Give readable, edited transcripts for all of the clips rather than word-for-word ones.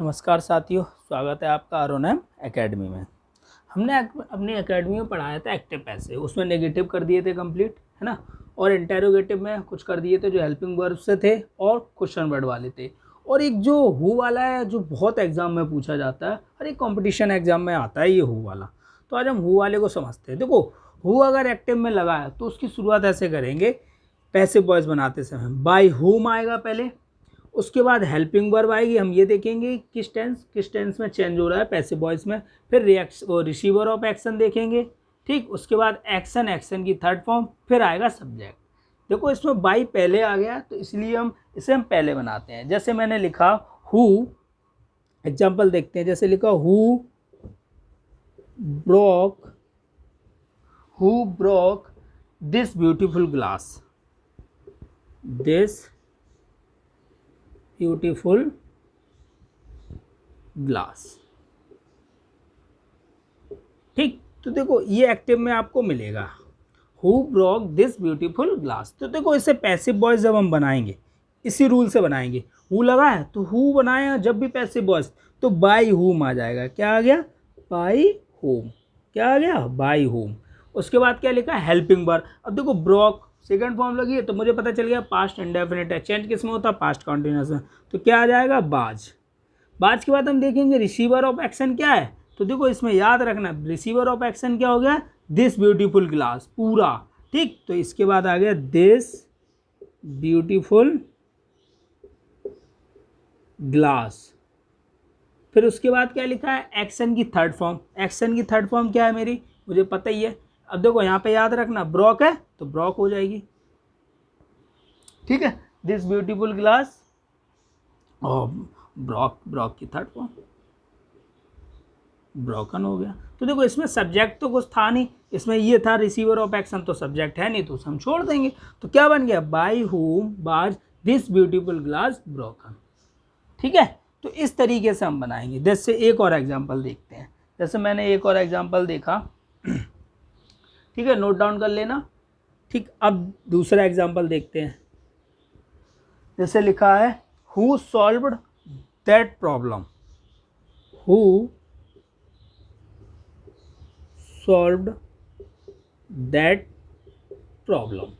नमस्कार साथियों, स्वागत है आपका आरोनम एकेडमी में। हमने अपनी एकेडमी में पढ़ाया था एक्टिव पैसिव, उसमें नेगेटिव कर दिए थे कंप्लीट, है ना। और इंटेरोगेटिव में कुछ कर दिए थे जो हेल्पिंग वर्ब से थे और क्वेश्चन वर्ड वाले थे। और एक जो हु वाला है जो बहुत एग्जाम में पूछा जाता है, हर एक कॉम्पिटिशन एग्जाम में आता है ये हु वाला। तो आज हम हु वाले को समझते हैं। देखो, हु अगर एक्टिव में लगा है तो उसकी शुरुआत ऐसे करेंगे, पैसिव वॉइस बनाते समय बाय हुम आएगा पहले, उसके बाद हेल्पिंग वर्ब आएगी। हम ये देखेंगे किस टेंस में चेंज हो रहा है पैसिव वॉइस में। फिर रिसीवर ऑफ एक्शन देखेंगे, ठीक। उसके बाद एक्शन की थर्ड फॉर्म, फिर आएगा सब्जेक्ट। देखो इसमें बाई पहले आ गया तो इसलिए हम पहले बनाते हैं। जैसे मैंने लिखा हु, एग्जाम्पल देखते हैं। जैसे लिखा who broke this beautiful glass, beautiful glass, ठीक। तो देखो ये एक्टिव में आपको मिलेगा, who broke this beautiful glass. तो देखो इसे पैसिव वॉइस जब हम बनाएंगे इसी रूल से बनाएंगे। हु लगा है तो हु बनाया, जब भी पैसिव वॉइस तो बाय हुम आ जाएगा। क्या आ गया? By whom. क्या आ गया? By whom. उसके बाद क्या लिखा? Helping verb. अब देखो ब्रोक सेकंड फॉर्म लगी है तो मुझे पता चल गया पास्ट इंडेफिनिट है। चेंज किस में होता है? पास्ट कंटिन्यूअस में। तो क्या आ जाएगा? बाज। बाज के बाद हम देखेंगे रिसीवर ऑफ एक्शन क्या है। तो देखो इसमें याद रखना, रिसीवर ऑफ एक्शन क्या हो गया? दिस ब्यूटीफुल ग्लास, पूरा, ठीक। तो इसके बाद आ गया दिस ब्यूटीफुल ग्लास। फिर उसके बाद क्या लिखा है? एक्शन की थर्ड फॉर्म। एक्शन की थर्ड फॉर्म क्या है मेरी? मुझे पता ही है। अब देखो यहाँ पे याद रखना, ब्रोक है तो ब्रोक हो जाएगी, ठीक है। दिस ब्यूटीफुल ग्लास और ब्रोक की थर्ड फॉर्म ब्रोकन हो गया। तो देखो इसमें सब्जेक्ट तो कुछ था नहीं, इसमें ये था रिसीवर ऑफ एक्शन, तो सब्जेक्ट है नहीं तो हम छोड़ देंगे। तो क्या बन गया? By whom was this beautiful glass broken, ठीक है। तो इस तरीके से हम बनाएंगे। जैसे एक और एग्जांपल देखते हैं। जैसे मैंने एक और एग्जांपल देखा, ठीक है, नोट डाउन कर लेना, ठीक। अब दूसरा एग्जांपल देखते हैं। जैसे लिखा है who solved that problem, who solved that problem।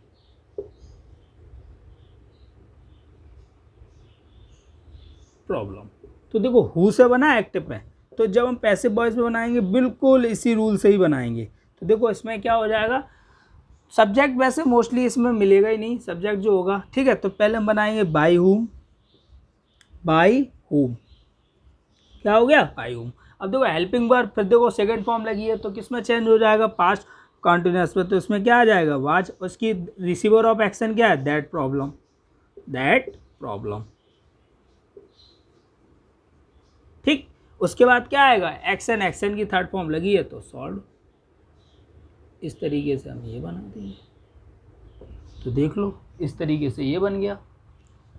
तो देखो हु से बना एक्टिव में, तो जब हम पैसिव वॉइस में बनाएंगे बिल्कुल इसी रूल से ही बनाएंगे। तो देखो इसमें क्या हो जाएगा? सब्जेक्ट वैसे मोस्टली इसमें मिलेगा ही नहीं, सब्जेक्ट जो होगा, ठीक है। तो पहले हम बनाएंगे बाय हुम। क्या हो गया? By whom. अब देखो हेल्पिंग वर्ब, फिर देखो सेकंड फॉर्म लगी है तो किस में चेंज हो जाएगा? पास्ट कंटिन्यूअस में। तो इसमें क्या आ जाएगा? वाज। उसकी रिसीवर ऑफ एक्शन क्या है? दैट प्रॉब्लम, ठीक। उसके बाद क्या आएगा? एक्शन की थर्ड फॉर्म लगी है तो सॉल्व। इस तरीके से हम ये बना देंगे। तो देख लो इस तरीके से ये बन गया,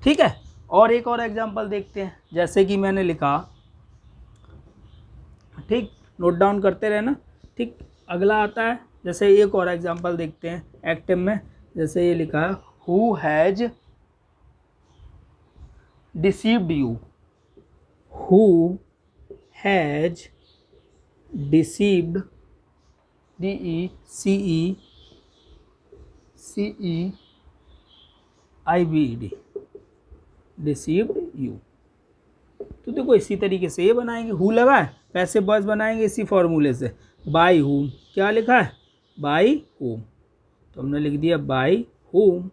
ठीक है। और एक और एग्जांपल देखते हैं। जैसे कि मैंने लिखा, ठीक, नोट डाउन करते रहना, ठीक। अगला आता है, जैसे एक और एग्जांपल देखते हैं एक्टिव में। जैसे ये लिखा है who has deceived you, who has deceived, DECEIVED, deceived you. तो देखो इसी तरीके से ये बनाएंगे। हु लगा है, पैसिव वॉइस बनाएंगे इसी फॉर्मूले से, बाय हुम। क्या लिखा है? By whom. तो हमने लिख दिया बाय हुम।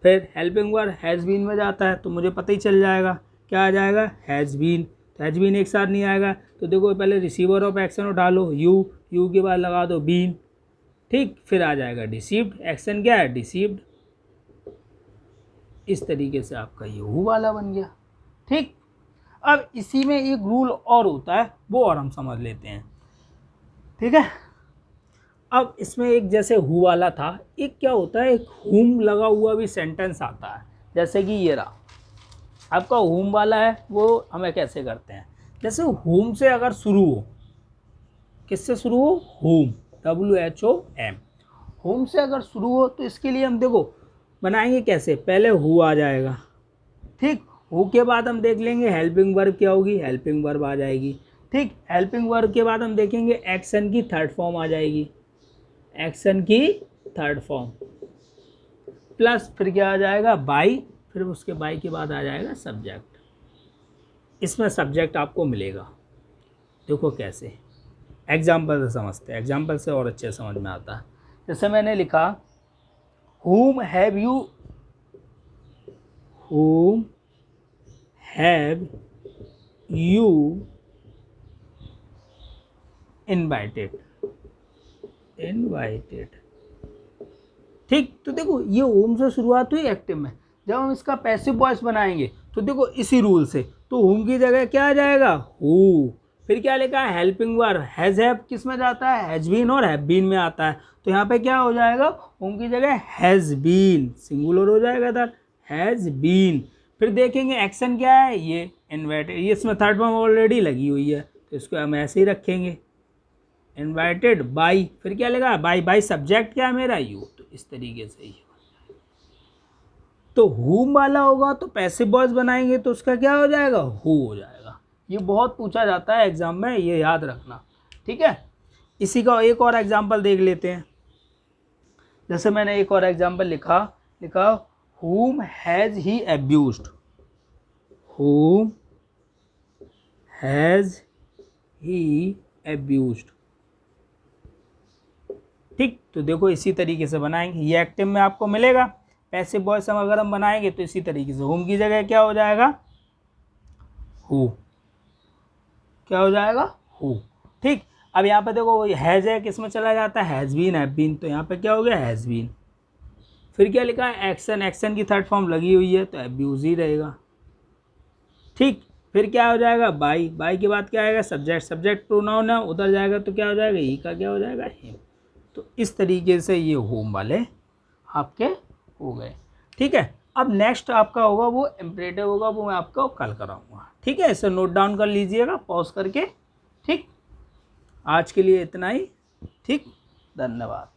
फिर हेल्पिंग वर्ब हैज़ बीन में जाता है तो मुझे पता ही चल जाएगा क्या आ जाएगा? Has been. तो हैज़ बीन एक साथ नहीं आएगा, तो देखो पहले रिसीवर ऑफ एक्शन उठा लो, यू के बाद लगा दो बीन, ठीक। फिर आ जाएगा डिसीव्ड। एक्शन क्या है? डिसीव्ड। इस तरीके से आपका ये हु वाला बन गया, ठीक। अब इसी में एक रूल और होता है, वो और हम समझ लेते हैं, ठीक है। अब इसमें एक जैसे हु वाला था, एक क्या होता है, एक हुम लगा हुआ भी सेंटेंस आता है। जैसे कि ये रहा आपका हुम वाला है, वो हमें कैसे करते हैं? जैसे हुम से अगर शुरू हो, किससे शुरू हो? हुम, WHOM। होम से अगर शुरू हो तो इसके लिए हम देखो बनाएंगे कैसे? पहले हु आ जाएगा, ठीक। हु के बाद हम देख लेंगे हेल्पिंग वर्ब क्या होगी, हेल्पिंग वर्ब आ जाएगी। ठीक, हेल्पिंग वर्ब के बाद हम देखेंगे एक्शन की थर्ड फॉर्म आ जाएगी, एक्शन की थर्ड फॉर्म प्लस फिर क्या आ जाएगा बाई, फिर उसके बाई के बाद आ जाएगा सब्जेक्ट। इसमें सब्जेक्ट आपको मिलेगा, देखो कैसे, एग्जाम्पल से समझते हैं, एग्जाम्पल से और अच्छे समझ में आता है। जैसे मैंने लिखा whom have you invited। ठीक, तो देखो ये होम से शुरुआत हुई एक्टिव में। जब हम इसका पैसिव वॉइस बनाएंगे तो देखो इसी रूल से, तो होम की जगह क्या आ जाएगा, हु। फिर क्या लिखा है, हेल्पिंग वर्ब हैज हैव किस में जाता है, हैज बीन और हैव बीन में आता है। तो यहाँ पे क्या हो जाएगा, होम की जगह हैज बीन, सिंगुलर हो जाएगा दैट, हैज बीन। फिर देखेंगे एक्शन क्या है, ये इन्वाइटेड, ये इसमें थर्ड फॉर्म ऑलरेडी लगी हुई है तो इसको हम ऐसे ही रखेंगे, इन्वाइटेड बाई। फिर क्या लगा, बाई, बाई सब्जेक्ट क्या है मेरा, यू। तो इस तरीके से ही तो हुम वाला होगा तो पैसिव वॉइस बनाएंगे तो उसका क्या हो जाएगा, हु हो जाएगा। ये बहुत पूछा जाता है एग्जाम में, ये याद रखना, ठीक है। इसी का एक और एग्जाम्पल देख लेते हैं। जैसे मैंने एक और एग्जाम्पल लिखा whom has he abused, whom has he abused। ठीक, तो देखो इसी तरीके से बनाएंगे, ये एक्टिव में आपको मिलेगा। पैसिव वॉइस हम अगर हम बनाएंगे तो इसी तरीके से, होम की जगह क्या हो जाएगा, हु, क्या हो जाएगा, हु। ठीक, अब यहाँ पे देखो हैज है किस में चला जाता है, हैज़ बीन, हैव बीन, तो यहाँ पे क्या हो गया, हैज़ बीन। फिर क्या लिखा है, एक्शन, एक्शन की थर्ड फॉर्म लगी हुई है तो अब्यूज ही रहेगा। ठीक, फिर क्या हो जाएगा, बाई, बाई के बाद क्या आएगा, सब्जेक्ट, सब्जेक्ट प्रोनाउन है उधर जाएगा तो क्या हो जाएगा, ही का क्या हो जाएगा, हिम। तो इस तरीके से ये होम वाले आपके हो गए। ठीक है, अब नेक्स्ट आपका होगा वो इम्परेटिव होगा, वो मैं आपको कल कराऊंगा। ठीक है, इसे नोट डाउन कर लीजिएगा पॉज करके। ठीक, आज के लिए इतना ही। ठीक, धन्यवाद।